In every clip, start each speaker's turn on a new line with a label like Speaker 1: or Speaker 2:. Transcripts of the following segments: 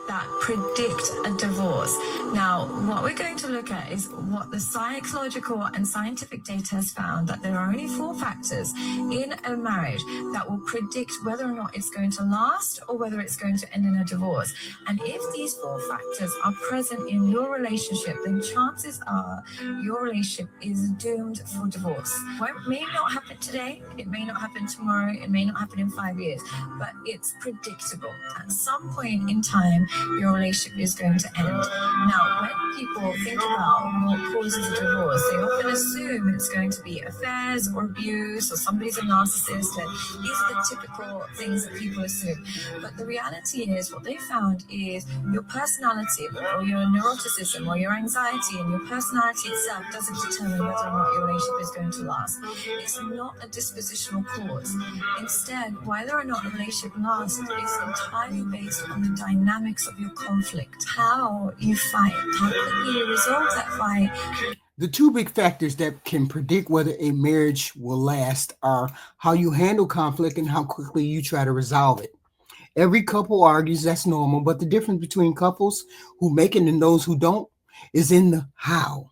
Speaker 1: that predict a divorce. Now, what we're going to look at is what the psychological and scientific data has found, that there are only 4 factors in a marriage that will predict whether or not it's going to last or whether it's going to end in a divorce. And if these 4 factors are present in your relationship, then chances are your relationship is doomed for divorce. It may not happen today, it may not happen tomorrow, it may not happen in 5 years, but it's predictable. At some point in time, your relationship is going to end. Now, when people think about what causes a divorce, they often assume it's going to be affairs or abuse or somebody's a narcissist. And these are the typical things that people assume. But the reality is, what they found is your personality or your neuroticism or your anxiety and your personality itself doesn't determine whether or not your relationship is going to last. It's not a dispositional cause. Instead, whether or not a relationship lasts is entirely based on the dynamics of your conflict, how you fight, how quickly you resolve that fight.
Speaker 2: The 2 big factors that can predict whether a marriage will last are how you handle conflict and how quickly you try to resolve it. Every couple argues, that's normal, but the difference between couples who make it and those who don't is in the how.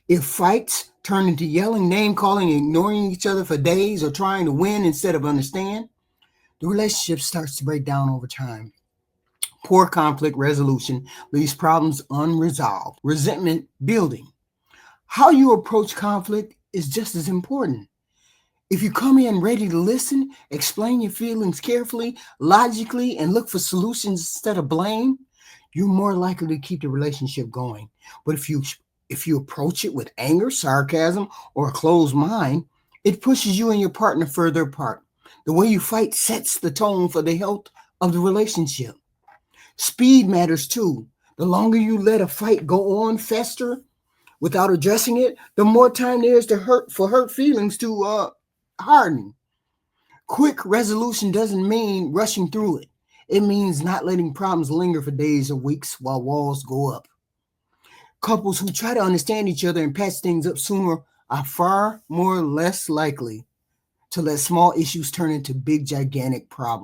Speaker 2: If fights turn into yelling, name-calling, ignoring each other for days, or trying to win instead of understand, the relationship starts to break down over time. Poor conflict resolution leaves problems unresolved. Resentment building. How you approach conflict is just as important. If you come in ready to listen, explain your feelings carefully, logically, and look for solutions instead of blame, you're more likely to keep the relationship going. But if you approach it with anger, sarcasm, or a closed mind, it pushes you and your partner further apart. The way you fight sets the tone for the health of the relationship. Speed matters too. The longer you let a fight go on, fester, without addressing it, the more time there is for hurt feelings to harden. Quick resolution doesn't mean rushing through it. It means not letting problems linger for days or weeks while walls go up. Couples who try to understand each other and patch things up sooner are far less likely to let small issues turn into big, gigantic problems.